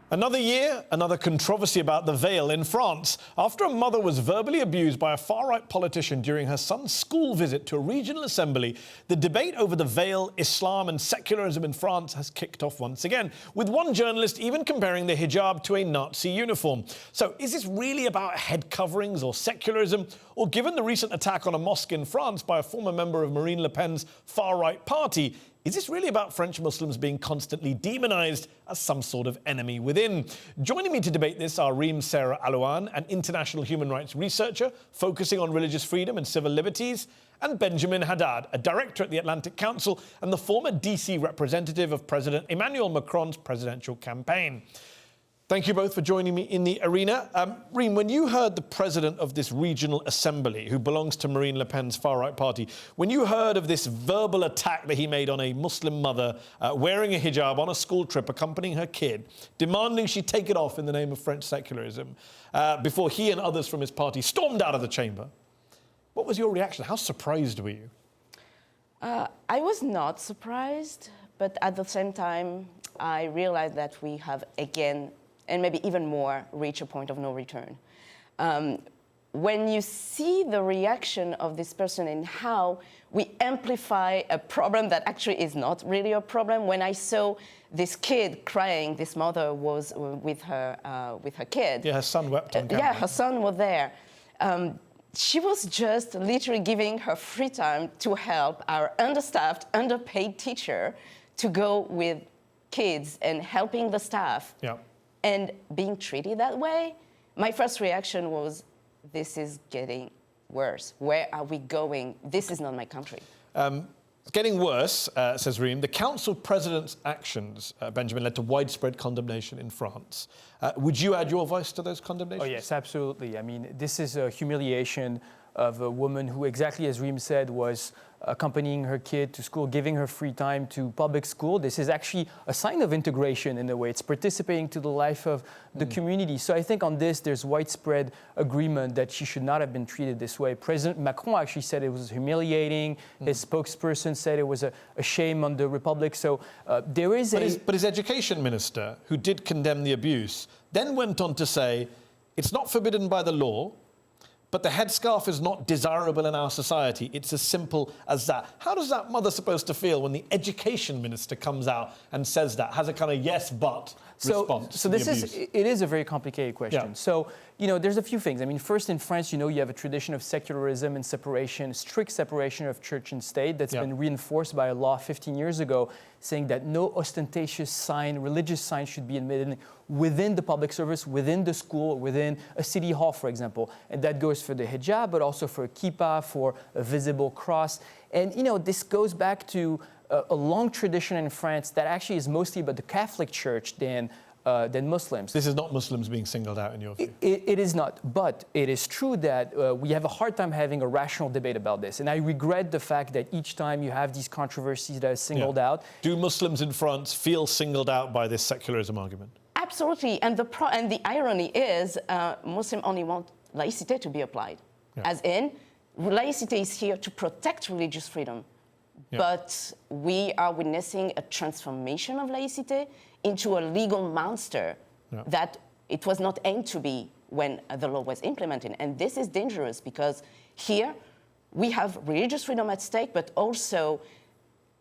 Another year, another controversy about the veil in France. After a mother was verbally abused by a far-right politician during her son's school visit to a regional assembly, the debate over the veil, Islam and secularism in France has kicked off once again, with one journalist even comparing the hijab to a Nazi uniform. So is this really about head coverings or secularism? Or given the recent attack on a mosque in France by a former member of Marine Le Pen's far-right party, is this really about French Muslims being constantly demonized as some sort of enemy within? Joining me to debate this are Rim-Sarah Alouane, an international human rights researcher focusing on religious freedom and civil liberties, and Benjamin Haddad, a director at the Atlantic Council and the former DC representative of President Emmanuel Macron's presidential campaign. Thank you both for joining me in the arena. Reem, when you heard the president of this regional assembly, who belongs to Marine Le Pen's far-right party, when you heard of this verbal attack that he made on a Muslim mother wearing a hijab on a school trip, accompanying her kid, demanding she take it off in the name of French secularism, before he and others from his party stormed out of the chamber, what was your reaction? How surprised were you? I was not surprised, but at the same time, I realized that we have again, and maybe even more, reach a point of no return. When you see the reaction of this person and how we amplify a problem that actually is not really a problem. When I saw this kid crying, this mother was with her kid. Yeah, her son wept on camera. Yeah, her son was there. She was just literally giving her free time to help our understaffed, underpaid teacher to go with kids and helping the staff. Yeah. And being treated that way, my first reaction was, this is getting worse. Where are we going? This is not my country. It's getting worse, says Reem. The council president's actions, Benjamin, led to widespread condemnation in France. Would you add your voice to those condemnations? Oh, yes, absolutely. I mean, this is a humiliation of a woman who, exactly as Reem said, was accompanying her kid to school, giving her free time to public school. This is actually a sign of integration in a way. It's participating to the life of the community. So I think on this, there's widespread agreement that she should not have been treated this way. President Macron actually said it was humiliating. His spokesperson said it was a shame on the Republic. So there is But his education minister, who did condemn the abuse, then went on to say, it's not forbidden by the law, but the headscarf is not desirable in our society. It's as simple as that. How does that mother supposed to feel when the education minister comes out and says that, has a kind of yes, but response So to this the abuse? it is a very complicated question. Yeah. So, there's a few things. I mean, first in France, you have a tradition of secularism and separation, strict separation of church and state that's been reinforced by a law 15 years ago saying that no ostentatious sign, religious sign should be admitted within the public service, within the school, within a city hall, for example. And that goes for the hijab, but also for a kippah, for a visible cross. And, this goes back to a long tradition in France that actually is mostly about the Catholic Church than Muslims. This is not Muslims being singled out in your view? It is not, but it is true that we have a hard time having a rational debate about this. And I regret the fact that each time you have these controversies that are singled out. Do Muslims in France feel singled out by this secularism argument? Absolutely, and the irony is Muslims only want laicite to be applied. As in, laicite is here to protect religious freedom. But we are witnessing a transformation of laicite into a legal monster that it was not aimed to be when the law was implemented. And this is dangerous because here we have religious freedom at stake, but also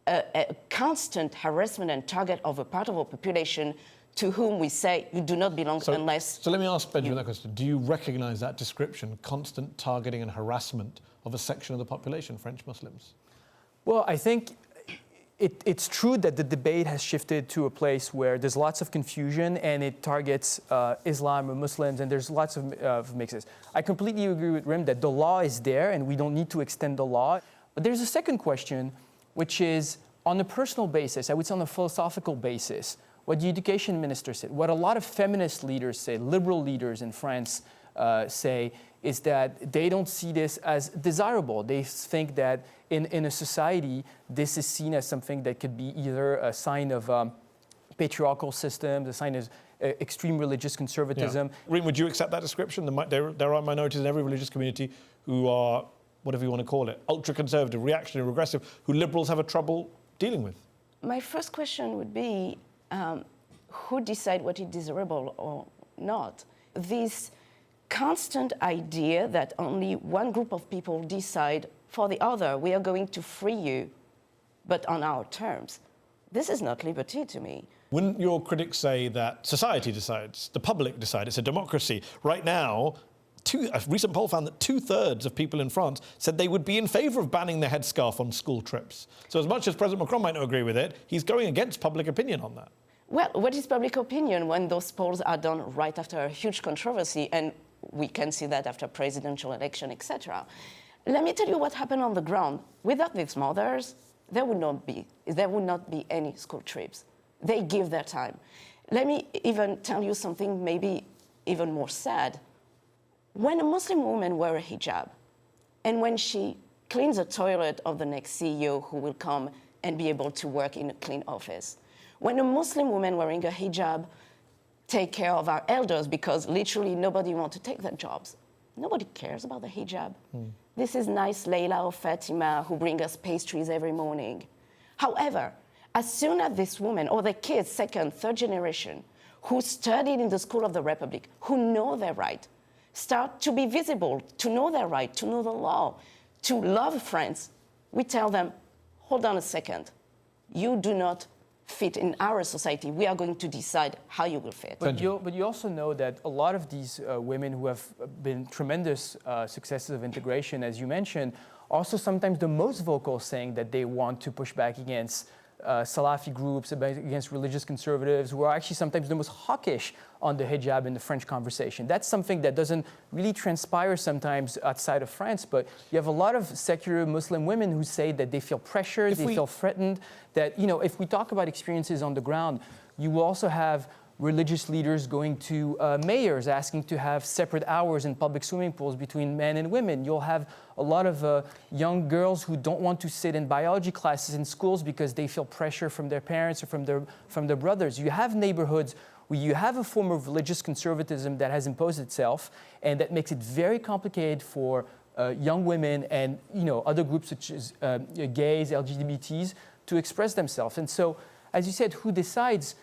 a constant harassment and target of a part of our population to whom we say you do not belong unless... So let me ask Benjamin that question. Do you recognise that description, constant targeting and harassment of a section of the population, French Muslims? Well, I think it's true that the debate has shifted to a place where there's lots of confusion and it targets Islam or Muslims, and there's lots of mixes. I completely agree with Rim that the law is there and we don't need to extend the law. But there's a second question, which is on a personal basis, I would say on a philosophical basis, what the education minister said, what a lot of feminist leaders say, liberal leaders in France say, is that they don't see this as desirable. They think that in a society, this is seen as something that could be either a sign of patriarchal systems, a sign of extreme religious conservatism. Reem, would you accept that description? There are minorities in every religious community who are, whatever you want to call it, ultra-conservative, reactionary, regressive, who liberals have a trouble dealing with. My first question would be, who decide what is desirable or not. This constant idea that only one group of people decide for the other, we are going to free you, but on our terms. This is not liberty to me. Wouldn't your critics say that society decides, the public decide, it's a democracy? Right now, a recent poll found that 2/3 of people in France said they would be in favour of banning the headscarf on school trips. So as much as President Macron might not agree with it, he's going against public opinion on that. Well, what is public opinion when those polls are done right after a huge controversy, and we can see that after presidential election, etc. Let me tell you what happened on the ground. Without these mothers, there would not be any school trips. They give their time. Let me even tell you something maybe even more sad. When a Muslim woman wears a hijab, and when she cleans the toilet of the next CEO who will come and be able to work in a clean office, when a Muslim woman wearing a hijab take care of our elders, because literally nobody wants to take their jobs, nobody cares about the hijab. This is nice Leila or Fatima who bring us pastries every morning. However, as soon as this woman or the kids, second, third generation, who studied in the School of the Republic, who know their right, start to be visible, to know their right, to know the law, to love France, we tell them, hold on a second, you do not fit in our society. We are going to decide how you will fit. But you also know that a lot of these women who have been tremendous successes of integration, as you mentioned, also sometimes the most vocal, saying that they want to push back against Salafi groups, against religious conservatives, who are actually sometimes the most hawkish on the hijab in the French conversation. That's something that doesn't really transpire sometimes outside of France, but you have a lot of secular Muslim women who say that they feel pressured, they feel threatened, that, you know, if we talk about experiences on the ground, you will also have religious leaders going to mayors asking to have separate hours in public swimming pools between men and women. You'll have a lot of young girls who don't want to sit in biology classes in schools because they feel pressure from their parents or from their brothers. You have neighborhoods where you have a form of religious conservatism that has imposed itself, and that makes it very complicated for young women and, you know, other groups such as gays, LGBTs to express themselves. And so, as you said, who decides?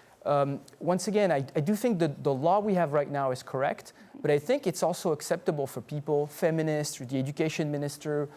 Once again, I do think that the law we have right now is correct, but I think it's also acceptable for people, feminists, or the education minister,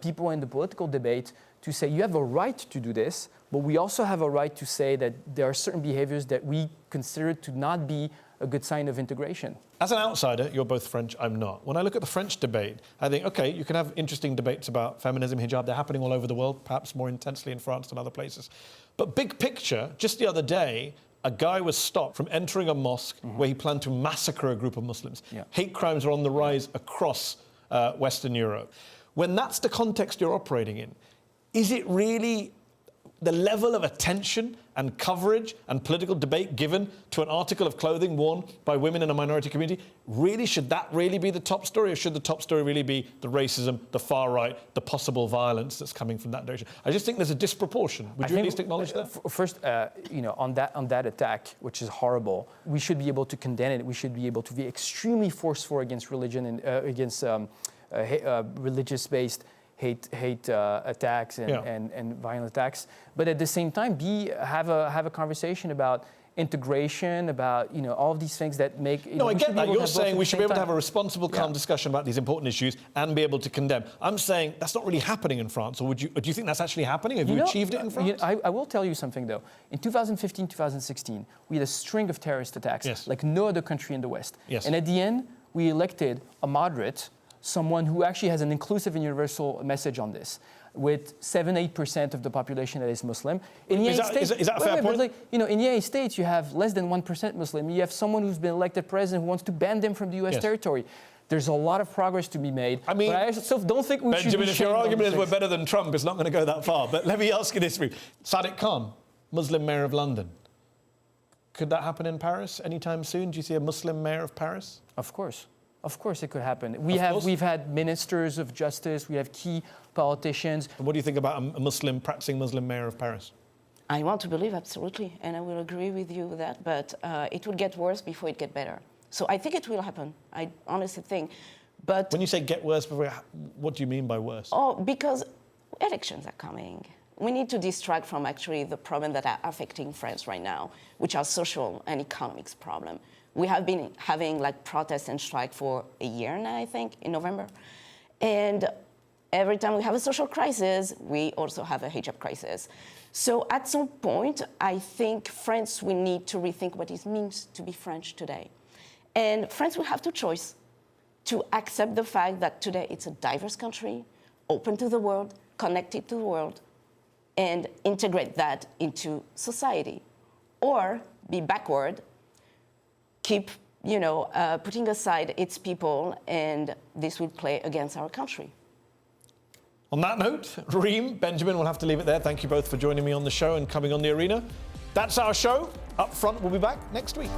people in the political debate, to say you have a right to do this, but we also have a right to say that there are certain behaviors that we consider to not be a good sign of integration. As an outsider, you're both French, I'm not. When I look at the French debate, I think, okay, you can have interesting debates about feminism, hijab. They're happening all over the world, perhaps more intensely in France than other places. But big picture, just the other day, a guy was stopped from entering a mosque where he planned to massacre a group of Muslims. Hate crimes are on the rise across Western Europe. When that's the context you're operating in, is it really the level of attention and coverage and political debate given to an article of clothing worn by women in a minority community? Really, should that really be the top story, or should the top story really be the racism, the far right, the possible violence that's coming from that direction? I just think there's a disproportion. Would you at least acknowledge that? First, you know, on that attack, which is horrible, we should be able to condemn it. We should be able to be extremely forceful against religion and against religious-based hate attacks and violent attacks, but at the same time, have a conversation about integration, about, you know, all of these things that make. No, I get that. You're saying we should be able to have a responsible, calm discussion about these important issues and be able to condemn. I'm saying that's not really happening in France, or do you think that's actually happening? Have you achieved it in France? I will tell you something though. In 2015, 2016, we had a string of terrorist attacks, like no other country in the West. And at the end, we elected a moderate, someone who actually has an inclusive and universal message on this, with 7-8% of the population that is Muslim. In the United States, is that a fair point? Like, you know, in the United States, you have less than 1% Muslim. You have someone who's been elected president who wants to ban them from the U.S. territory. There's a lot of progress to be made. I mean, but I still don't think we should be. Benjamin, if your argument is we're better than Trump, it's not going to go that far. But let me ask you this: Sadiq Khan, Muslim mayor of London. Could that happen in Paris anytime soon? Do you see a Muslim mayor of Paris? Of course. Of course it could happen. We've had ministers of justice, we have key politicians. And what do you think about a practicing Muslim mayor of Paris? I want to believe absolutely, and I will agree with you with that, but it will get worse before it gets better. So I think it will happen. I honestly think. But when you say get worse before, what do you mean by worse? Oh, because elections are coming. we need to distract from actually the problem that are affecting France right now, which are social and economics problem. We have been having like protests and strike for a year now, I think, in November. And every time we have a social crisis, we also have a hijab crisis. So at some point, I think France will need to rethink what it means to be French today. And France will have two choices: to accept the fact that today it's a diverse country, open to the world, connected to the world, and integrate that into society, or be backward, keep putting aside its people, and this will play against our country. On that note, Reem, Benjamin, we'll have to leave it there. Thank you both for joining me on the show and coming on The Arena. That's our show. Up Front will be back next week.